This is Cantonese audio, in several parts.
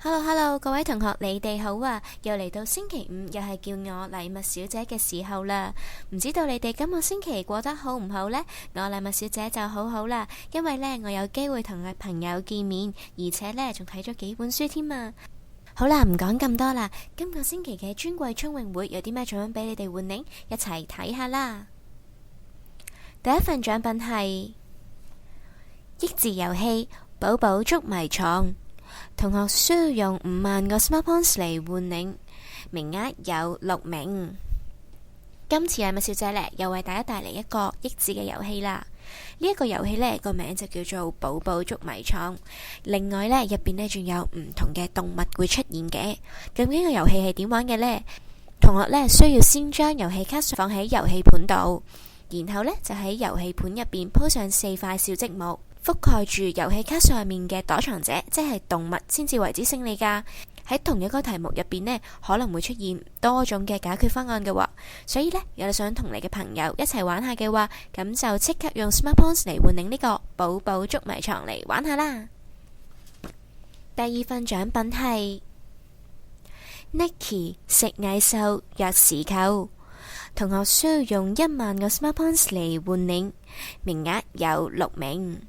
Hello，各位同學，你哋好啊！又嚟到星期五，又係叫我禮物小姐嘅時候啦。唔知道你哋今個星期過得好唔好呢？我禮物小姐就好好啦，因為呢，我有機會同我朋友見面，而且呢，仲睇咗幾本書添啊！好啦，唔講咁多啦。今個星期嘅尊貴聰泳會有啲咩獎品俾你哋換領？一齊睇下啦。第一份獎品係益智遊戲寶寶捉迷藏。同學需要用5萬個 Smart Points 嚟換領，名額有6名。今次禮物小姐呢，又為大家帶嚟一個益智嘅遊戲啦。呢一個遊戲呢，個名就叫做寶寶捉迷藏。另外呢，入邊呢仲有唔同嘅動物會出現嘅。咁呢個遊戲係點玩嘅呢？同學呢，需要先將遊戲卡放喺遊戲盤度，然後呢，就喺遊戲盤入邊鋪上4塊小積木，覆蓋住遊戲卡上面嘅躲藏者，即係動物先至為之勝利噶。喺同一個題目入邊呢，可能會出現多種嘅解決方案嘅，所以呢，如果你想同你嘅朋友一齊玩下嘅話，咁就即刻用 Smart Points 嚟換領呢個寶寶捉迷藏嚟玩下啦。第二份獎品係 Nike 食蟻獸鑰匙扣，同學需要用1萬個 Smart Points 嚟換領，名額有6名。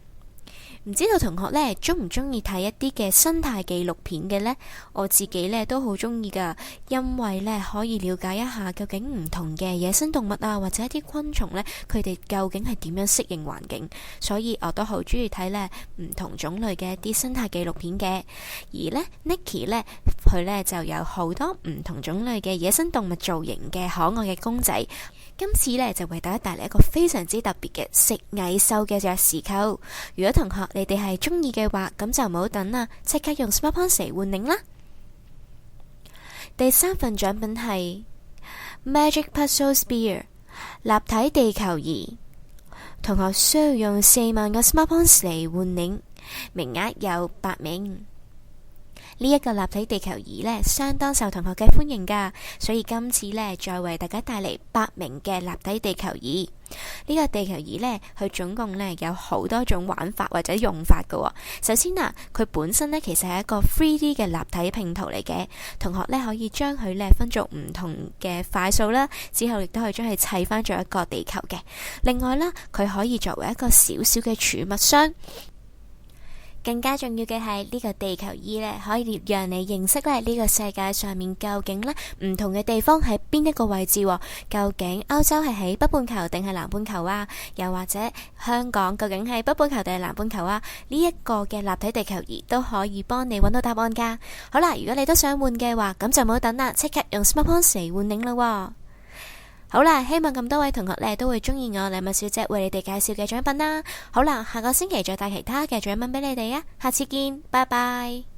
唔知道同學呢，中唔中意睇一啲嘅生態紀錄片嘅呢？我自己呢都好中意噶，因為呢可以了解一下究竟唔同嘅野生動物啊，或者一啲昆蟲呢，佢哋究竟係點樣適應環境，所以我都好中意睇呢唔同種類嘅一啲生態紀錄片嘅。而呢 Nike 呢，佢呢就有好多唔同種類嘅野生動物造型嘅可愛嘅公仔。今次呢，就為大家帶嚟一個非常之特別嘅食蟻獸嘅鑰匙扣。如果同學你哋係中意嘅話，咁就唔好等啦，即刻用 Smart Points 嚟換領啦。第三份獎品係 Magic Puzzle Sphere 立體地球儀，同學需要用4萬個 Smart Points 嚟換領，名額有8名。呢一個立體地球儀呢，相當受同學嘅歡迎噶，所以今次呢，再為大家帶嚟8名嘅立體地球儀。呢個地球儀呢，佢總共呢有好多種玩法或者用法噶。首先啊，佢本身呢其實係一個 3D 嘅立體拼圖嚟嘅，同學呢可以將佢呢分做唔同嘅塊數啦，之後亦都可以將佢砌翻做一個地球嘅。另外啦，佢可以作為一個小小嘅儲物箱。更加重要嘅係呢個地球儀呢，可以讓你認識呢個世界上面究竟呢唔同嘅地方喺邊一個位置，究竟歐洲係喺北半球定係南半球啊？又或者香港究竟係北半球定係南半球啊？呢一個嘅立體地球儀都可以幫你揾到答案噶。好啦，如果你都想換嘅話，咁就唔好等啦，即刻用 Smart Points 嚟換領啦。好啦，希望咁多位同學呢都會中意我禮物小姐為你哋介紹嘅獎品啦。好啦，下個星期再帶其他嘅獎品俾你哋啊，下次見，拜拜。